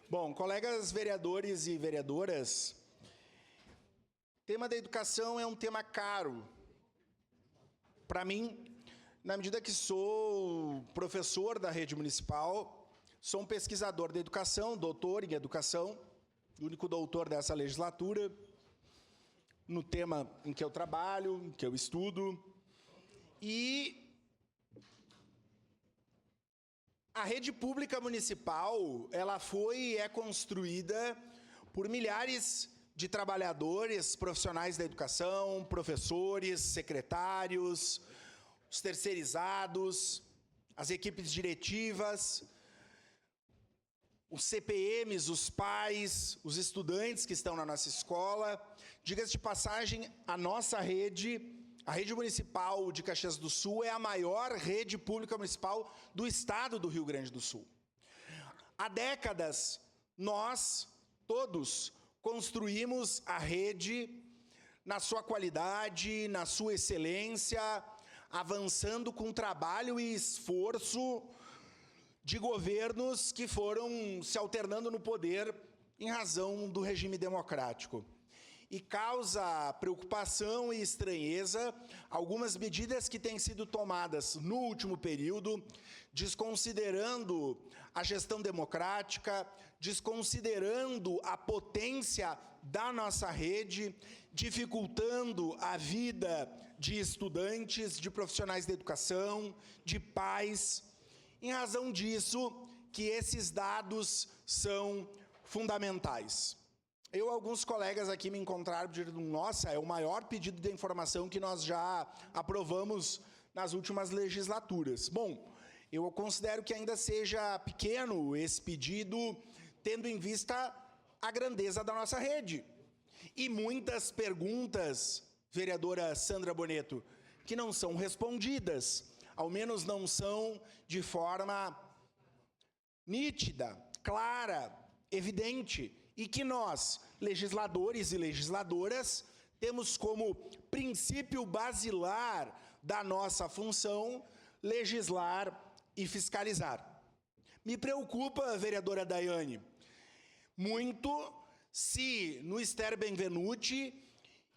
Bom, colegas vereadores e vereadoras, o tema da educação é um tema caro. Para mim, na medida que sou professor da rede municipal, sou um pesquisador da educação, doutor em educação, único doutor dessa legislatura, no tema em que eu trabalho, em que eu estudo. E a rede pública municipal, ela foi e é construída por milhares de trabalhadores, profissionais da educação, professores, secretários, os terceirizados, as equipes diretivas, os CPMs, os pais, os estudantes que estão na nossa escola. Diga-se de passagem, a nossa rede, a rede municipal de Caxias do Sul, é a maior rede pública municipal do estado do Rio Grande do Sul. Há décadas, nós, todos, construímos a rede na sua qualidade, na sua excelência, avançando com trabalho e esforço de governos que foram se alternando no poder em razão do regime democrático. E causa preocupação e estranheza algumas medidas que têm sido tomadas no último período, desconsiderando a gestão democrática, desconsiderando a potência da nossa rede, dificultando a vida de estudantes, de profissionais da educação, de pais. Em razão disso, que esses dados são fundamentais. Eu, alguns colegas aqui me encontraram dizendo, nossa, é o maior pedido de informação que nós já aprovamos nas últimas legislaturas. Bom, eu considero que ainda seja pequeno esse pedido, tendo em vista a grandeza da nossa rede. E muitas perguntas, vereadora Sandra Boneto, que não são respondidas, ao menos não são de forma nítida, clara, evidente, e que nós, legisladores e legisladoras, temos como princípio basilar da nossa função legislar e fiscalizar. Me preocupa, vereadora Daiane, muito se no Esther Benvenuti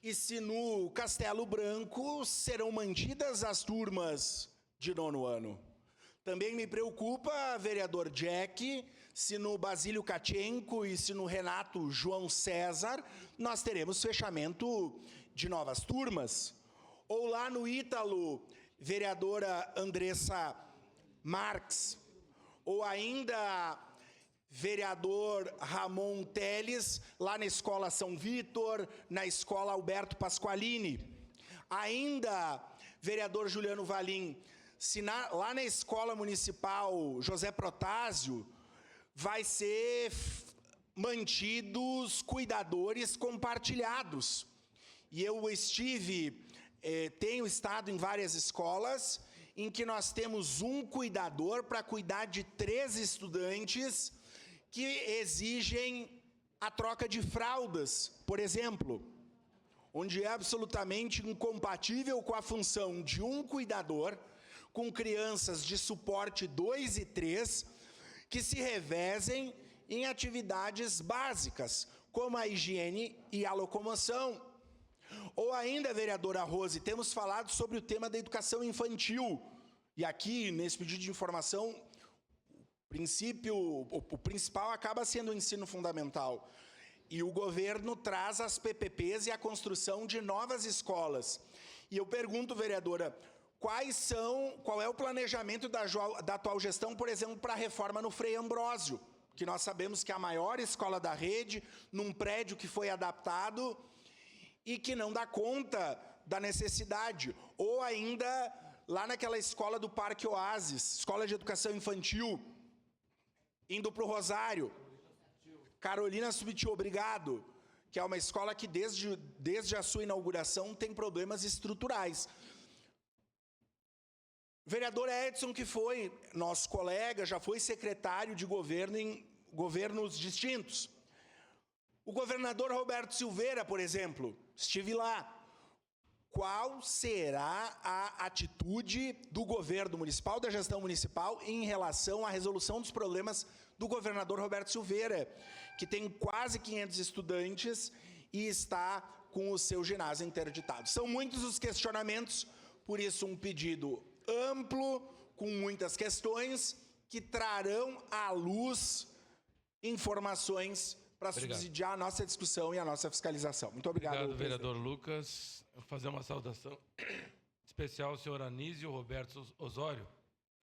e se no Castelo Branco serão mantidas as turmas de 9º ano. Também me preocupa, vereador Jack, se no Basílio Katchenko e se no Renato João César nós teremos fechamento de novas turmas. Ou lá no Ítalo, vereadora Andressa Marques, ou ainda vereador Ramon Teles, lá na Escola São Vítor, na Escola Alberto Pasqualini. Ainda, vereador Juliano Valim, se lá na Escola Municipal José Protásio, vai ser mantidos cuidadores compartilhados. E eu tenho estado em várias escolas em que nós temos um cuidador para cuidar de 3 estudantes que exigem a troca de fraldas, por exemplo, onde é absolutamente incompatível com a função de um cuidador com crianças de suporte 2 e 3, que se revezem em atividades básicas, como a higiene e a locomoção. Ou ainda, vereadora Rose, temos falado sobre o tema da educação infantil. E aqui, nesse pedido de informação, o principal acaba sendo o ensino fundamental. E o governo traz as PPPs e a construção de novas escolas. E eu pergunto, vereadora, qual é o planejamento da atual gestão, por exemplo, para a reforma no Frei Ambrósio, que nós sabemos que é a maior escola da rede, num prédio que foi adaptado e que não dá conta da necessidade. Ou ainda, lá naquela escola do Parque Oásis, Escola de Educação Infantil, indo para o Rosário, Carolina Subtil, obrigado, que é uma escola que desde a sua inauguração tem problemas estruturais. Vereador Edson, que foi nosso colega, já foi secretário de governo em governos distintos. O governador Roberto Silveira, por exemplo, estive lá. qual será a atitude do governo municipal, da gestão municipal, em relação à resolução dos problemas do governador Roberto Silveira, que tem quase 500 estudantes e está com o seu ginásio interditado. São muitos os questionamentos, por isso um pedido amplo, com muitas questões, que trarão à luz informações para subsidiar a nossa discussão e a nossa fiscalização. Muito obrigado, Obrigado, vereador Lucas. Eu vou fazer uma saudação especial ao senhor Anísio Roberto Osório,